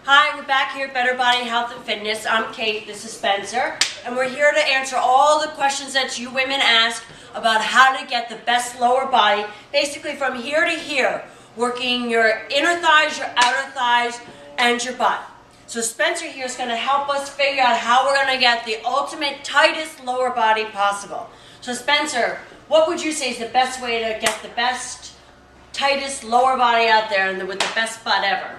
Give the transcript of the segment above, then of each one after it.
Hi, we're back here at Better Body, Health and Fitness. I'm Kate, this is Spencer, and we're here to answer all the questions that you women ask about how to get the best lower body, basically from here to here, working your inner thighs, your outer thighs, and your butt. So Spencer here is going to help us figure out how we're going to get the ultimate tightest lower body possible. So Spencer, what would you say is the best way to get the best, tightest lower body out there and with the best butt ever?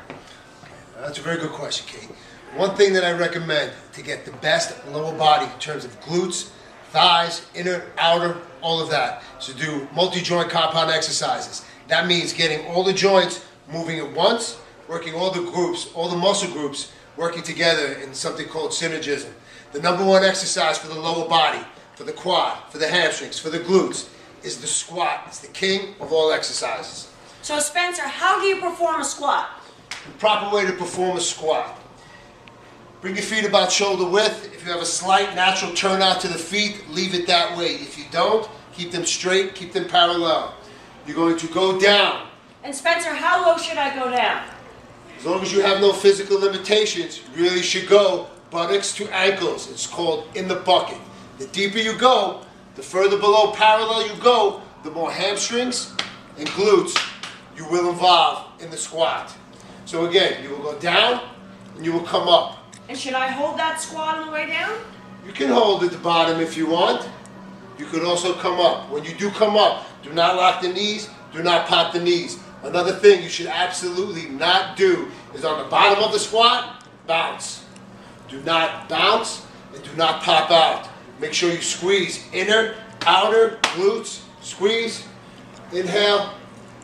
That's a very good question, Kate. One thing that I recommend to get the best lower body in terms of glutes, thighs, inner, outer, all of that, is to do multi-joint compound exercises. That means getting all the joints moving at once, working all the groups, all the muscle groups working together in something called synergism. The number one exercise for the lower body, for the quad, for the hamstrings, for the glutes, is the squat. It's the king of all exercises. So Spencer, how do you perform a squat? The proper way to perform a squat. Bring your feet about shoulder width. If you have a slight natural turnout to the feet, leave it that way. If you don't, keep them straight, keep them parallel. You're going to go down. And Spencer, how low should I go down? As long as you have no physical limitations, you really should go buttocks to ankles. It's called in the bucket. The deeper you go, the further below parallel you go, the more hamstrings and glutes you will involve in the squat. So again, you will go down and you will come up. And should I hold that squat on the way down? You can hold at the bottom if you want. You could also come up. When you do come up, do not lock the knees, do not pop the knees. Another thing you should absolutely not do is on the bottom of the squat, bounce. Do not bounce and do not pop out. Make sure you squeeze inner, outer, glutes, squeeze, inhale,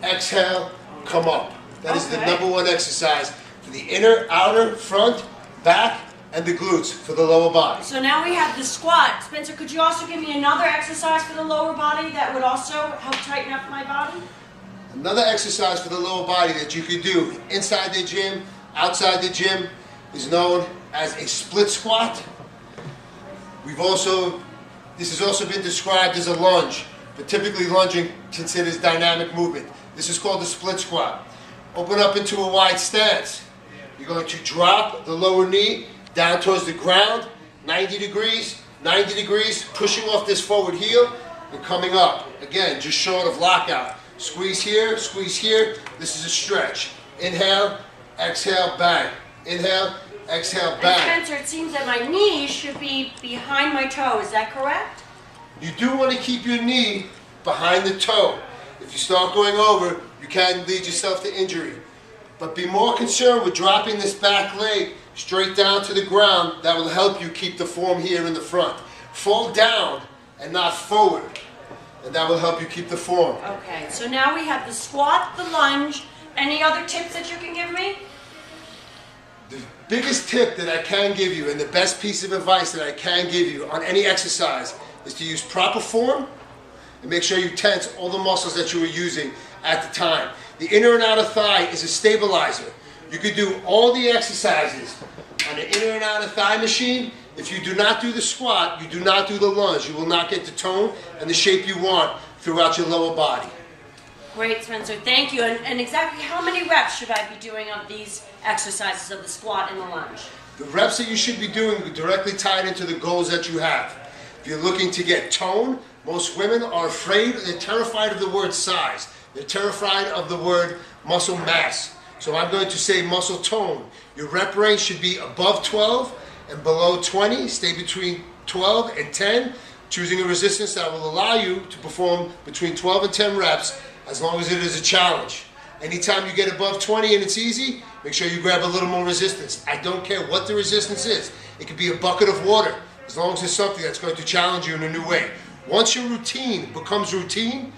exhale, come up. That is the number one exercise for the inner, outer, front, back, and the glutes for the lower body. So now we have the squat. Spencer, could you also give me another exercise for the lower body that would also help tighten up my body? Another exercise for the lower body that you could do inside the gym, outside the gym, is known as a split squat. This has also been described as a lunge, but typically lunging considers dynamic movement. This is called the split squat. Open up into a wide stance. You're going to drop the lower knee down towards the ground, 90 degrees, pushing off this forward heel and coming up. Again, just short of lockout. Squeeze here, this is a stretch. Inhale, exhale, bang. Inhale, exhale, bang. And Spencer, it seems that my knee should be behind my toe, is that correct? You do want to keep your knee behind the toe. If you start going over, you can lead yourself to injury. But be more concerned with dropping this back leg straight down to the ground. That will help you keep the form here in the front. Fall down and not forward. And that will help you keep the form. Okay, so now we have the squat, the lunge. Any other tips that you can give me? The biggest tip that I can give you and the best piece of advice that I can give you on any exercise is to use proper form and make sure you tense all the muscles that you were using at the time. The inner and outer thigh is a stabilizer. You could do all the exercises on the inner and outer thigh machine. If you do not do the squat, you do not do the lunge, you will not get the tone and the shape you want throughout your lower body. Great, Spencer, thank you. And exactly how many reps should I be doing of these exercises of the squat and the lunge? The reps that you should be doing are directly tied into the goals that you have. If you're looking to get tone, most women are afraid, they're terrified of the word size. They're terrified of the word muscle mass. So I'm going to say muscle tone. Your rep range should be above 12 and below 20. Stay between 12 and 10, choosing a resistance that will allow you to perform between 12 and 10 reps as long as it is a challenge. Anytime you get above 20 and it's easy, make sure you grab a little more resistance. I don't care what the resistance is. It could be a bucket of water, as long as it's something that's going to challenge you in a new way. Once your routine becomes routine,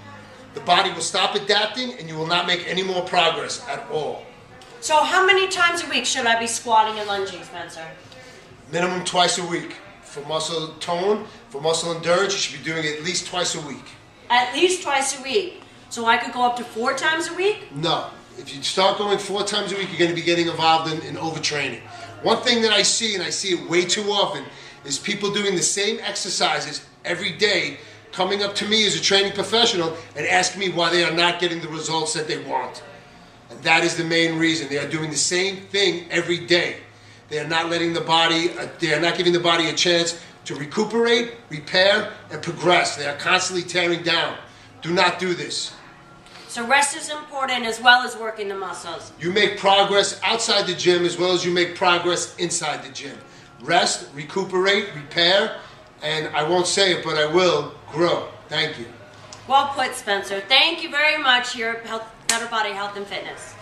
the body will stop adapting and you will not make any more progress at all. So how many times a week should I be squatting and lunging, Spencer? Minimum twice a week. For muscle tone, for muscle endurance, you should be doing it at least twice a week. At least twice a week. So I could go up to 4 times a week? No. If you start going 4 times a week, you're going to be getting involved in overtraining. One thing that I see, and I see it way too often, is people doing the same exercises every day, coming up to me as a training professional and asking me why they are not getting the results that they want. And that is the main reason. They are doing the same thing every day. They are not letting the body, they are not giving the body a chance to recuperate, repair, and progress. They are constantly tearing down. Do not do this. So rest is important as well as working the muscles. You make progress outside the gym as well as you make progress inside the gym. Rest, recuperate, repair, and I won't say it, but I will, grow. Thank you. Well put, Spencer. Thank you very much here at Better Body Health and Fitness.